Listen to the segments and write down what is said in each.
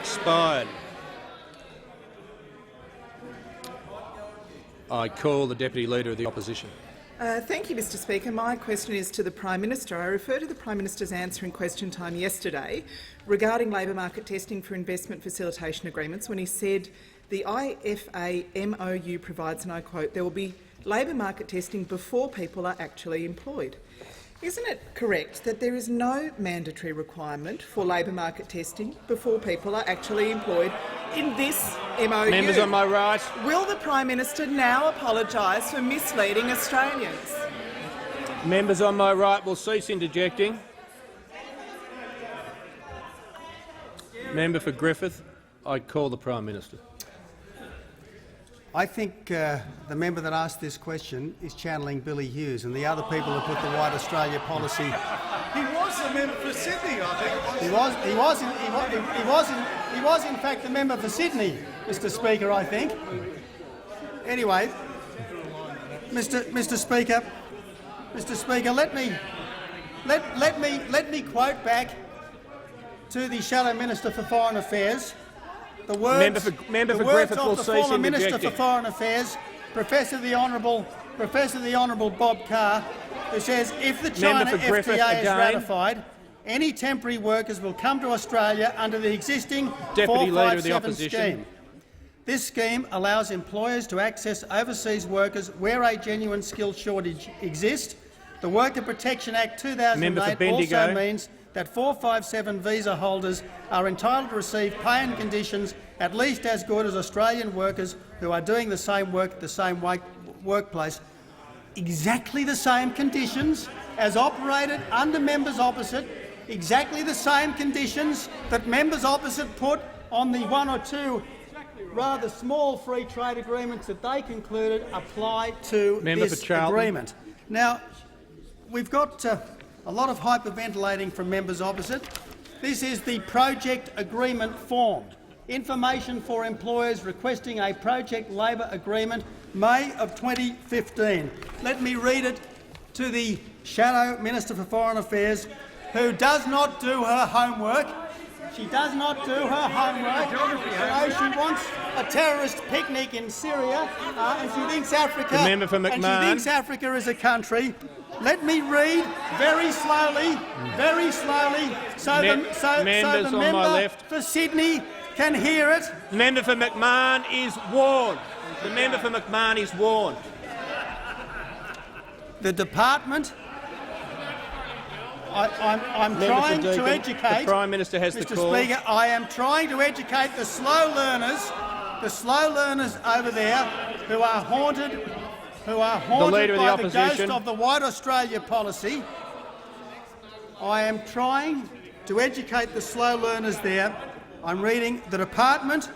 expired. I call the Deputy Leader of the Opposition. Thank you, Mr Speaker. My question is to the Prime Minister. I refer to the Prime Minister's answer in question time yesterday regarding labour market testing for investment facilitation agreements when he said the IFA MOU provides, and I quote, "there will be labour market testing before people are actually employed." Isn't it correct that there is no mandatory requirement for labour market testing before people are actually employed in this MOU? Members on my right. Will the Prime Minister now apologise for misleading Australians? Members on my right will cease interjecting. Member for Griffith, I call the Prime Minister. I think the member that asked this question is channelling Billy Hughes and the other people who put the White Australia policy. He was the member for Sydney, I think. He was in fact the member for Sydney, Mr. Speaker. I think. Anyway, Mr. Speaker, let me quote back to the Shadow Minister for Foreign Affairs. The words of the former Minister for Foreign Affairs, Professor the Honourable Bob Carr, who says if the China FTA is ratified, any temporary workers will come to Australia under the existing Deputy Leader of the 457 Opposition. scheme. This scheme allows employers to access overseas workers where a genuine skills shortage exists. The Worker Protection Act 2008 also means that 457 visa holders are entitled to receive pay and conditions at least as good as Australian workers who are doing the same work at the same workplace. Exactly the same conditions as operated under members opposite, exactly the same conditions that members opposite put on the one or two rather small free trade agreements that they concluded apply to this agreement. Now, we've got a lot of hyperventilating from members opposite. This is the project agreement form. Information for employers requesting a project labour agreement, May of 2015. Let me read it to the Shadow Minister for Foreign Affairs, who does not do her homework. She does not do her homework. She wants a terrorist picnic in Syria, and she thinks Africa is a country. Let me read very slowly, so the member for Sydney can hear it. The member for McMahon is warned. The member for McMahon is warned. The department. I'm trying to educate. The Prime Minister has the call. Mr. Speaker, I am trying to educate the slow learners over there who are haunted. By the ghost of the White Australia policy. I am trying to educate the slow learners there. I'm reading, the department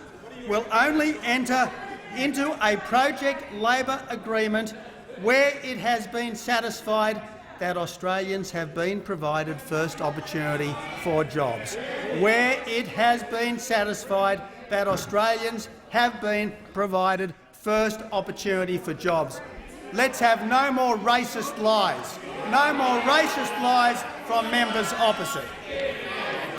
will only enter into a project labour agreement where it has been satisfied that Australians have been provided first opportunity for jobs. Where it has been satisfied that Australians have been provided first opportunity for jobs. Let's have no more racist lies. No more racist lies from members opposite.